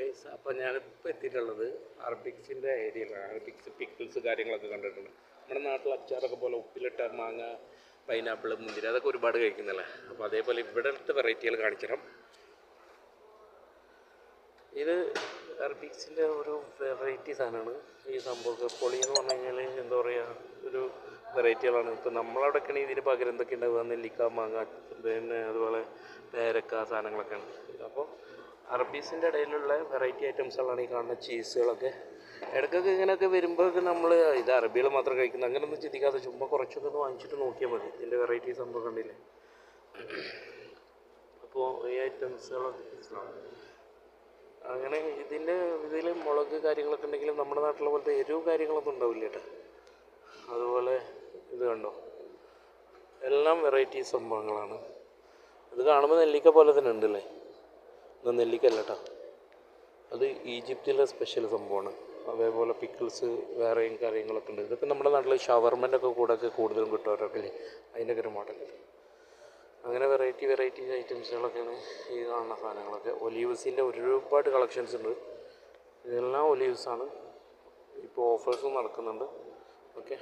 Guys, അപ്പോൾ ഞാനിപ്പോൾ എത്തിയിട്ടുള്ളത് അറബിക്സിൻ്റെ ഏരിയയിലാണ്. അറബിക്സ് പിക്കിൾസ് കാര്യങ്ങളൊക്കെ കണ്ടിട്ടുണ്ട്. നമ്മുടെ നാട്ടിൽ അച്ചാറൊക്കെ പോലെ ഉപ്പിലിട്ട മാങ്ങ, പൈനാപ്പിൾ, മുന്തിരി അതൊക്കെ ഒരുപാട് കഴിക്കുന്നല്ലേ. അപ്പോൾ അതേപോലെ ഇവിടുത്തെ വെറൈറ്റികൾ കാണിച്ചിടാം. ഇത് അറബിക്സിൻ്റെ ഒരു വെറൈറ്റി സാധനമാണ് ഈ സംഭവം. പൊളി എന്ന് പറഞ്ഞു കഴിഞ്ഞാൽ എന്താ പറയുക, ഒരു വെറൈറ്റികളാണ്. ഇപ്പോൾ നമ്മളവിടെയൊക്കെയാണ് ഇതിന് പകരം എന്തൊക്കെ ഉണ്ടാവുക, നെല്ലിക്ക, മാങ്ങ, പിന്നെ അതുപോലെ പേരക്ക സാധനങ്ങളൊക്കെയാണ്. അപ്പോൾ അറബീസിൻ്റെ ഇടയിലുള്ള വെറൈറ്റി ഐറ്റംസുകളാണ് ഈ കാണുന്ന ചീസുകളൊക്കെ. ഇടയ്ക്കൊക്കെ ഇങ്ങനെയൊക്കെ വരുമ്പോഴൊക്കെ നമ്മൾ ഇത് അറബികൾ മാത്രം കഴിക്കുന്നത് അങ്ങനെയൊന്നും ചിന്തിക്കാതെ ചുമ്മാ കുറച്ചൊക്കെ ഒന്ന് വാങ്ങിച്ചിട്ട് നോക്കിയാൽ മതി. ഇതിൻ്റെ വെറൈറ്റി സംഭവം കണ്ടില്ലേ. അപ്പോൾ ഈ ഐറ്റംസുകളൊക്കെ അങ്ങനെ ഇതിൽ മുളക് കാര്യങ്ങളൊക്കെ ഉണ്ടെങ്കിലും നമ്മുടെ നാട്ടിലെ പോലത്തെ എരിവ് കാര്യങ്ങളൊന്നും ഉണ്ടാവില്ല കേട്ടോ. അതുപോലെ ഇത് കണ്ടോ, എല്ലാം വെറൈറ്റി സംഭവങ്ങളാണ്. ഇത് കാണുമ്പോൾ നെല്ലിക്ക പോലെ തന്നെ ഉണ്ടല്ലേ. ഇത് നെല്ലിക്കല്ല കേട്ടോ, അത് ഈജിപ്തിലെ സ്പെഷ്യൽ സംഭവമാണ്. അതേപോലെ പിക്കിൾസ് വേറെയും കാര്യങ്ങളൊക്കെ ഉണ്ട്. ഇതൊക്കെ നമ്മുടെ നാട്ടിൽ ഷവർമൻ്റെ ഒക്കെ കൂടെയൊക്കെ കൂടുതലും കിട്ടുമവരൊക്കെ അതിൻ്റെയൊക്കെ ഒരു മോഡൽ. അങ്ങനെ വെറൈറ്റി ഐറ്റംസുകളൊക്കെയാണ് ഈ കാണുന്ന സാധനങ്ങളൊക്കെ. ഒലീവ്സിൻ്റെ ഒരുപാട് കളക്ഷൻസ് ഉണ്ട്. ഇതെല്ലാം ഒലീവ്സാണ്. ഇപ്പോൾ ഓഫേഴ്സും നടക്കുന്നുണ്ട്. ഓക്കെ.